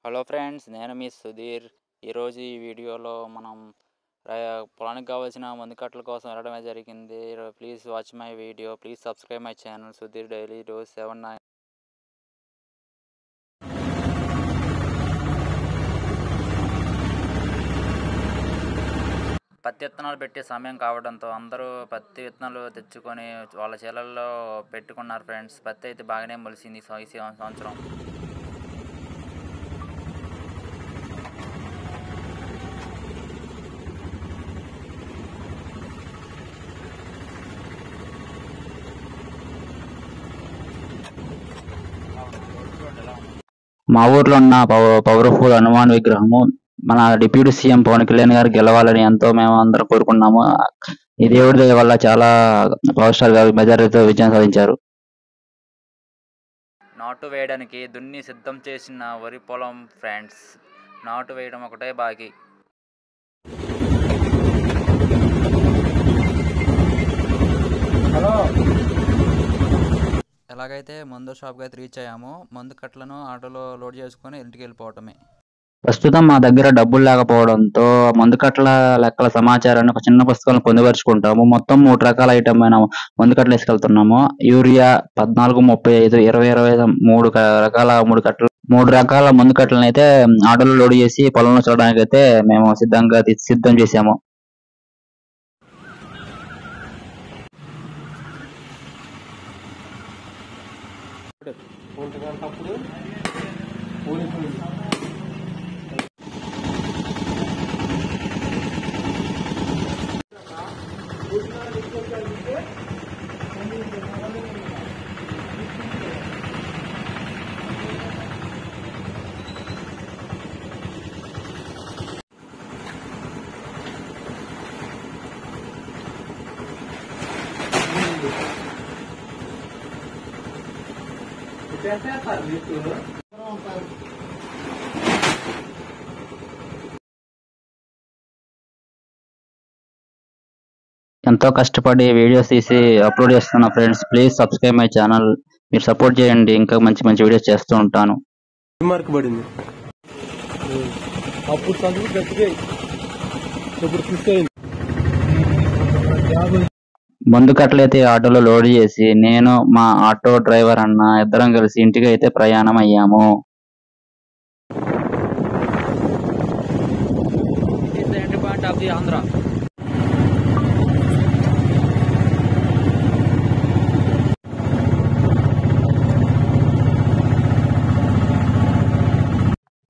Hello friends, నేను మీ సుధీర్. ఈరోజు ఈ వీడియోలో మనం పొలానికి కావాల్సిన మందు కట్టల కోసం వెళ్ళడమే జరిగింది. Please watch my video, please subscribe my channel Sudheer daily dose 79. పత్తి విత్తనాలు పెట్టే సమయం కావడంతో అందరూ పత్తి విత్తనాలు తెచ్చుకొని వాళ్ళ చేలల్లో పెట్టుకున్నారు ఫ్రెండ్స్. పత్తి అయితే బాగానే మొలిసింది ఈ సంవత్సరం. మా ఊర్లో ఉన్న పవర్ఫుల్ హనుమాన్ విగ్రహము మన డిప్యూటీ సీఎం పవన్ కళ్యాణ్ గారు గెలవాలని ఎంతో మేము అందరం కోరుకున్నాము. ఈ దేవుడి దయ వల్ల చాలా పవర్ స్టార్ గారు మెజారిటీతో విజయం సాధించారు. నాటు వేయడానికి దున్ని సిద్ధం చేసిన వరి పొలం ఫ్రెండ్స్. నాటు వేయడం ఒకటే బాకీ. ఎలాగైతే మందు షాప్కి అయితే రీచ్ అయ్యామో మందు కట్టలను ఆటోలో లోడ్ చేసుకొని ఇంటికి వెళ్ళిపోవటమే. ప్రస్తుతం మా దగ్గర డబ్బులు లేకపోవడంతో మందు కట్టల లెక్కల సమాచారాన్ని ఒక చిన్న పుస్తకాలను పొందుపరుచుకుంటాము. మొత్తం 3 రకాల ఐటమ్ అయిన మందు కట్టలు వేసుకెళ్తున్నాము. యూరియా 14, 35, 20, 3 రకాల 3 రకాల మందు కట్టలను అయితే ఆటోలో లోడ్ చేసి పొలంలో చల్లడానికి అయితే మేము సిద్ధం చేసాము. ఎంతో కష్టపడి వీడియోస్ తీసి అప్లోడ్ చేస్తున్నా friends. Please subscribe my channel. మీరు సపోర్ట్ చేయండి, ఇంకా మంచి మంచి వీడియోస్ చేస్తూ ఉంటాను. మందు కట్టలైతే ఆటోలో లోడ్ చేసి నేను మా ఆటో డ్రైవర్ అన్న ఇద్దరం కలిసి ఇంటికి అయితే ప్రయాణం అయ్యాము. ఆంధ్ర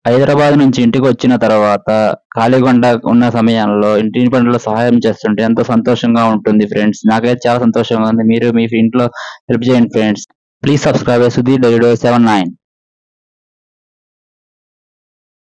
'హైదరాబాద్ నుంచి ఇంటికి వచ్చిన తర్వాత ఖాళీగా ఉన్న సమయంలో ఇంటి పనుల్లో సహాయం చేస్తుంటే ఎంతో సంతోషంగా ఉంటుంది ఫ్రెండ్స్. నాకైతే చాలా సంతోషంగా ఉంది. మీరు మీ ఇంట్లో హెల్ప్ చేయండి friends. Please subscribe Sudheer daily 79.